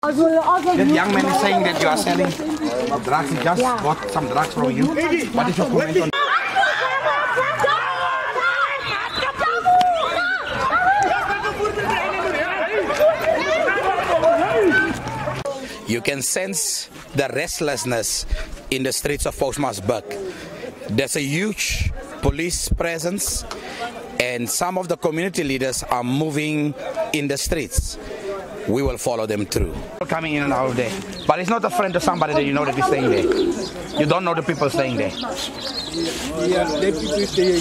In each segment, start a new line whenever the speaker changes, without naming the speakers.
That young man is saying that you are selling drugs. He just bought some drugs from you. What is your comment on? You can sense the restlessness in the streets of Postmasburg. There's a huge police presence and some of the community leaders are moving in the streets. We will follow them through. Coming in and out of there. But it's not a friend of somebody that you know that is staying there. You don't know the people staying there.
Yeah, the people stay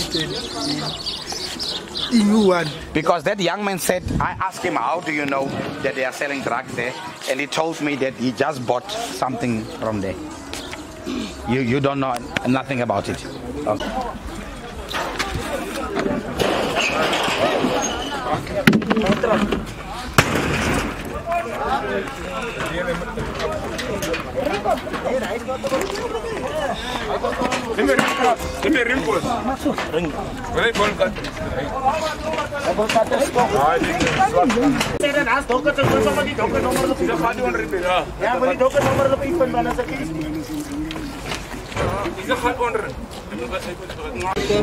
because that young man said, I asked him, how do you know that they are selling drugs there? And he told me that he just bought something from there. You don't know nothing about it. Okay.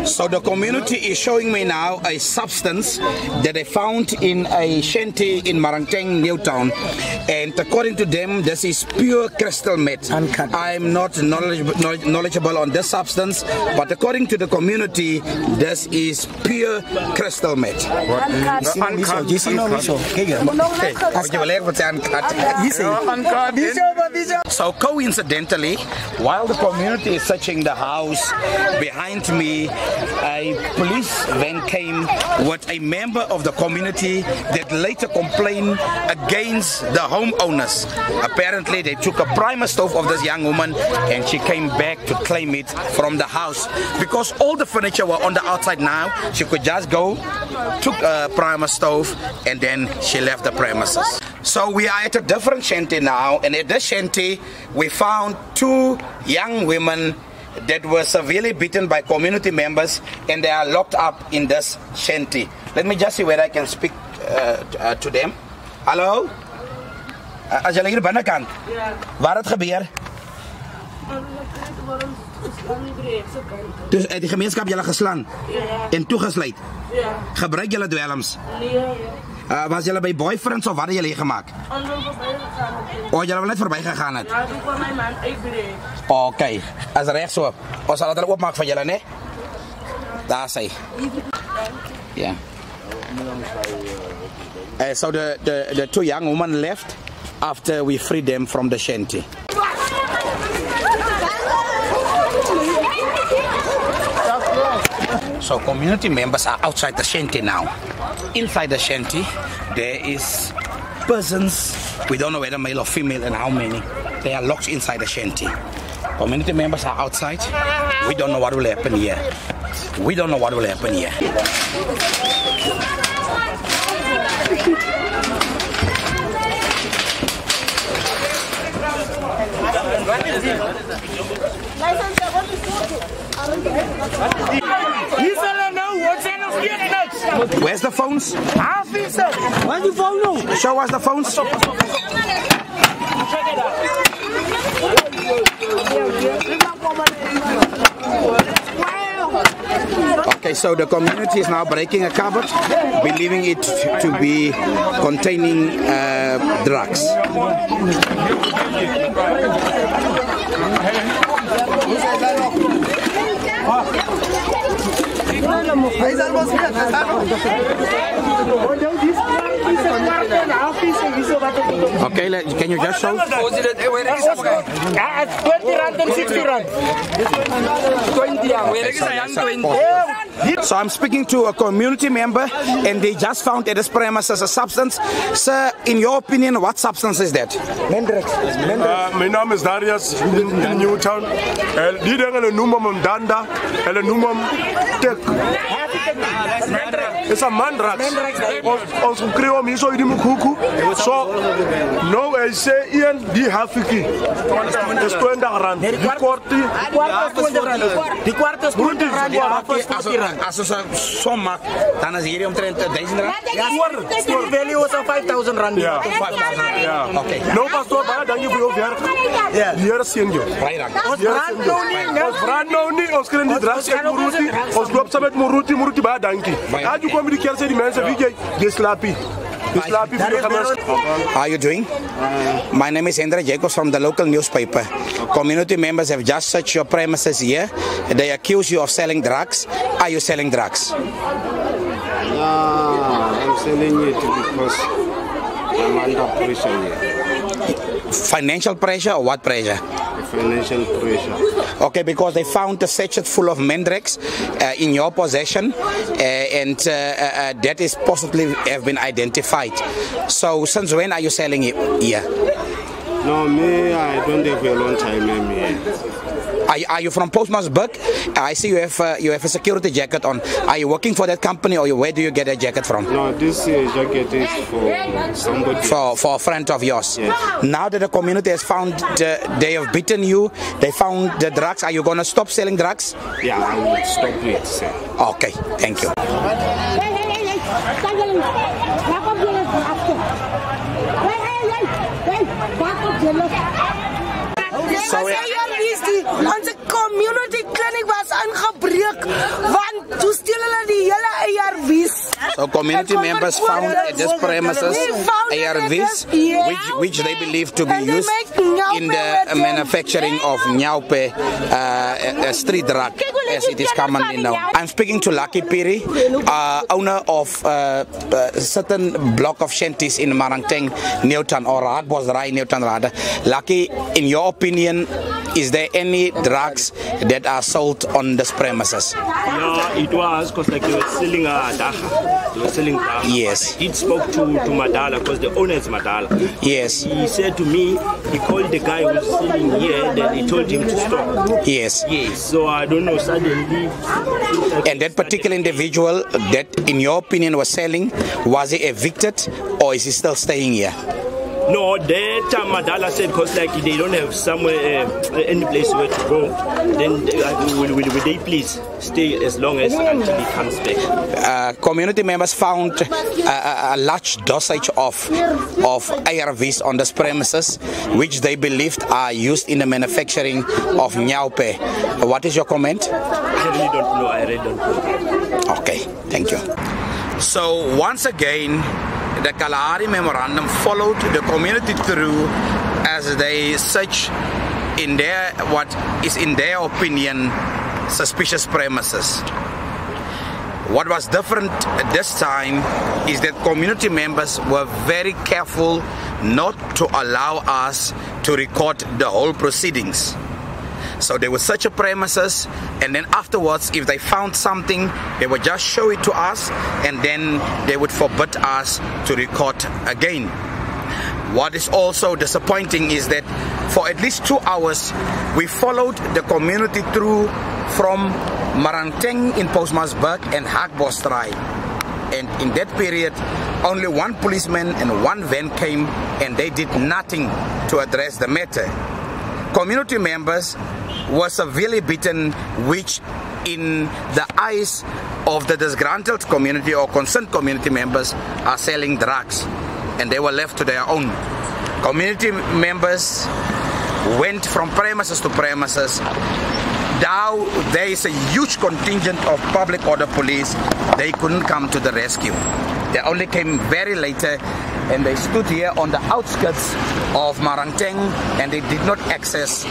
So the community is showing me now a substance that they found in a shanty in Maranteng, Newtown, and according to them, this is pure crystal meth. I'm not knowledgeable on this substance, but according to the community, this is pure crystal meth. So coincidentally, while the community is searching the house behind me, a police van came with a member of the community that later complained against the homeowners. Apparently they took a primer stove of this young woman and she came back to claim it from the house. Because all the furniture were on the outside now, she could just go, took a primer stove and then she left the premises. So we are at a different shanty now, and at this shanty we found two young women that were severely beaten by community members and they are locked up in this shanty. Let me just see whether I can speak to them. Hallo? As jullie hier binnenkant? Ja. Waar het gebeur? Dus die gemeenskap jullie geslaan? Ja. En toegesluit? Ja. Gebruik jullie dwelms? Nee. Was jullie bij boyfriends of wat hadden jullie gemaakt? Oh, jullie hebben net voorbij gegaan het? Ja, toen kwam mijn man uitbreek. Oké, dat is recht zo. Of zal het dan opmaken van jullie, nee? Daar is hij. Ja. So the two young women left after we freed them from the shanty. So community members are outside the shanty now. Inside the shanty, there is persons, we don't know whether male or female and how many. They are locked inside the shanty. Community members are outside. We don't know what will happen here. We don't know what will happen here. Where's the phones?
Where's the phone now?
Show us the phones. Okay, so the community is now breaking a cupboard, believing it to be containing drugs. Okay, can you just show? So I'm speaking to a community member and they just found at this premises a substance. Sir, in your opinion, what substance is that?
My name is Darius in Newtown. Die dingen noemen hem Danda en noemen hem Tek. It's a mandrax. Ons gekry om hier so die mukuku. So no I say Ian die hafiki. Is 20 rand. Die kwartie.
Die kwart is 20 rand.
As ons som maak, dan is hierdie omtrent 1000 rand.
Ja, store value was 5000 rand.
Ja.
5000 rand.
Ja.
Okay.
No pastor, baie dankie vir jou werk.
Ja.
Die Here seën jou.
Baie dankie.
Ons brand nou nie.
Ons brand nou nie, ons kry die drags uit Moruti. Ons loop saam met Moruti baie dankie. As jy kom by die kerk sê die mense wie jy slaapie.
How are you doing? My name is Hendra Jacobs from the local newspaper. Community members have just searched your premises here. They accuse you of selling drugs. Are you selling drugs?
I'm selling it because I'm under pressure here.
Financial pressure or what pressure?
Financial pressure.
Okay, because they found a sachet full of Mandrex in your possession, and that is possibly have been identified. So, since when are you selling it here?
No, me, I don't have a long time here.
Are you from Postmasburg? I see you have a security jacket on. Are you working for that company, or where do you get a jacket from?
No, this jacket is for somebody.
For a friend of yours.
Yes.
Now that the community has found they have beaten you, they found the drugs. Are you going to stop selling drugs?
Yeah, I will stop it, sir.
Okay, thank you.
Onze community clinic was aangebreek want toe steel hulle die hele ARV's.
So community members found at this premises ARVs which they believe to be used in the manufacturing of nyaupe, a street drug as it is commonly known. I'm speaking to Lucky Piri, owner of a certain block of shanties in Maranteng, Newton or Hartbosdraai, Newton rather. Lucky, in your opinion, is there any drugs that are sold on this premises?
Yeah, it was because like they were selling dacha. They were selling dacha.
Yes.
I did spoke to Madala because the owner is Madala.
Yes.
He said to me, he called the guy who was selling here, then he told him to stop.
Yes.
Yes. So I don't know, suddenly.
And that particular individual that, in your opinion, was selling, was he evicted or is he still staying here?
No, that Madala said because like they don't have somewhere, any place where to go, then will they please stay as long as until he comes back.
Community members found a large dosage of ARVs on this premises, which they believed are used in the manufacturing of nyaupe. What is your comment?
I really don't know. I really don't know.
Okay, thank you. So once again, the Kalahari Memorandum followed the community through as they search in their, what is in their opinion, suspicious premises. What was different this time is that community members were very careful not to allow us to record the whole proceedings. So they would search a premises, and then afterwards, if they found something, they would just show it to us, and then they would forbid us to record again. What is also disappointing is that for at least 2 hours, we followed the community through from Maranteng in Postmasburg and Hartbosdraai. And in that period, only one policeman and one van came, and they did nothing to address the matter. Community members were severely beaten, which in the eyes of the disgruntled community or concerned community members are selling drugs, and they were left to their own. Community members went from premises to premises. Now there is a huge contingent of public order police. They couldn't come to the rescue. They only came very later, and they stood here on the outskirts of Maranteng, and they did not access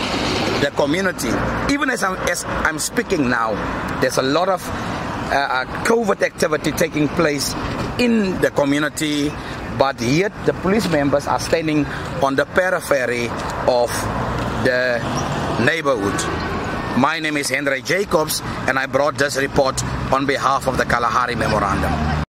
the community. Even as I'm speaking now, there's a lot of covert activity taking place in the community, but yet the police members are standing on the periphery of the neighborhood. My name is Hendra Jacobs, and I brought this report on behalf of the Kalahari Memorandum.